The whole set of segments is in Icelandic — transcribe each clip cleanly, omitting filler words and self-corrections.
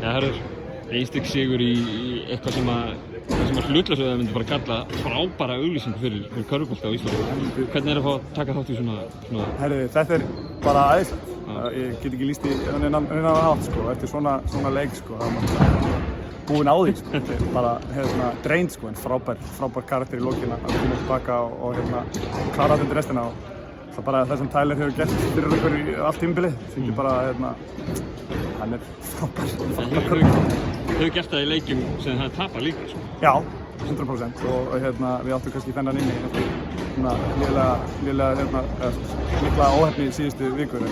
Það er einstaklega sigur í eitthvað sem að hlutlausöðu myndi bara kalla frábæra auglýsingu fyrir körfubolta á Íslandi. Hvernig er að fá að taka þátt í svona? Herri, þetta er bara æðislegt. Ég get ekki lýst í innan hátt sko, eftir svona leik sko. Það er búinn á því sko. Þetta er bara dreint sko, en frábær karakter í lokin að koma tilbaka og klára þetta restina. Það bara það sem Tyler hefur gert fyrir okkur í allt tímabilið. Sýndi bara hann er frábær. Hefur gert það í leikjum sem það tapar líka sko? Já, 100% og við áttum kannski þennan inni eftir mikla óheppni í síðustu vikur.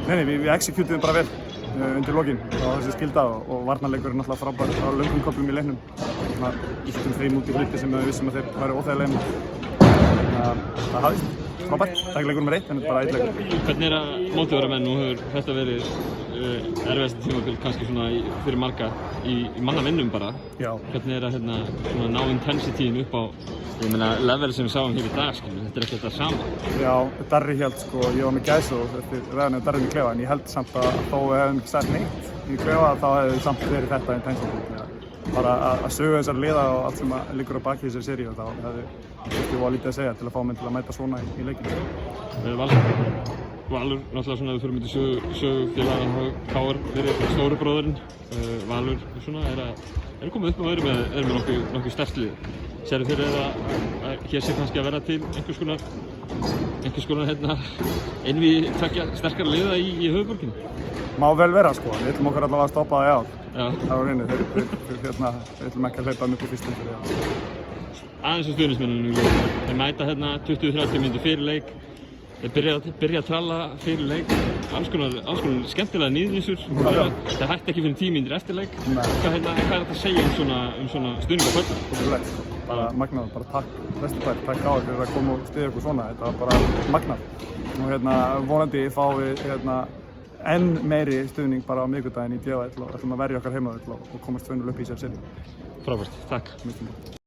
Við executum bara vel undir lokin á þessi skilda og varnarleikurinn náttúrulega frábær á löngum köflum í leiknum. Ístum þeim út í hluti sem við vissum að þeir væru óþægilegir. Það hafðist. Frábært, það er ekki leikur nr. 1 en þetta er bara einn leikur. Hvernig er að mótivera menn? Nú hefur þetta verið erfiðasta tímabil kannski svona fyrir marga í manna vinnum bara. Já. Hvernig er að ná intensityinn upp á level sem við sáum hér í dag, þetta er ekki þetta sama. Já, Darri hélt sko, ég var með gæsahúð eftir ræðinu Darri í klefa en ég held samt að þó við hefðum ekki sett neitt í klefa þá hefði samt verið þetta intensity. Bara að sögu þessar liða og allt sem liggur á baki þessari seríu og þá hefði var lítið að segja til að fá menn til að mæta svona í leikinu. Valur, náttúrulega svona við fyrir myndi sögufélag KR verið stóru bróðurinn. Valur svona er komið upp og verið með nokkuð sterkt lið. Sérðu fyrir að hér sé kannski að vera til einhvers konar einvígi tveggja sterkara liða í höfuðborginni? Má vel vera sko, við ætlum okkur allavega að stoppa það í ár. Já. Það var hreinu, við ætlum ekki að hleypa mjög fyrir stundur. Aðeins stuðningsmennunum, þeir mæta 20-30 mínútur fyrir leik, þeir byrja að tralla fyrir leik, alls konar skemmtilega nýðvísur, þeir hætti ekki fyrir 10 mínútur eftir leik. Hvað er þetta að segja um svona stuðning á kvölda? Ótrúlegt sko, bara magnað, bara takk Vesturbær, takk á fyrir að koma og styðja okkur svona, þetta var bara magnað. Og vonandi fáum við enn meiri stuðning bara á miðvikudaginn í DFL og ætlum að verja okkar heimavöll og komast 2-0 upp í sér sinni. Frábært, takk.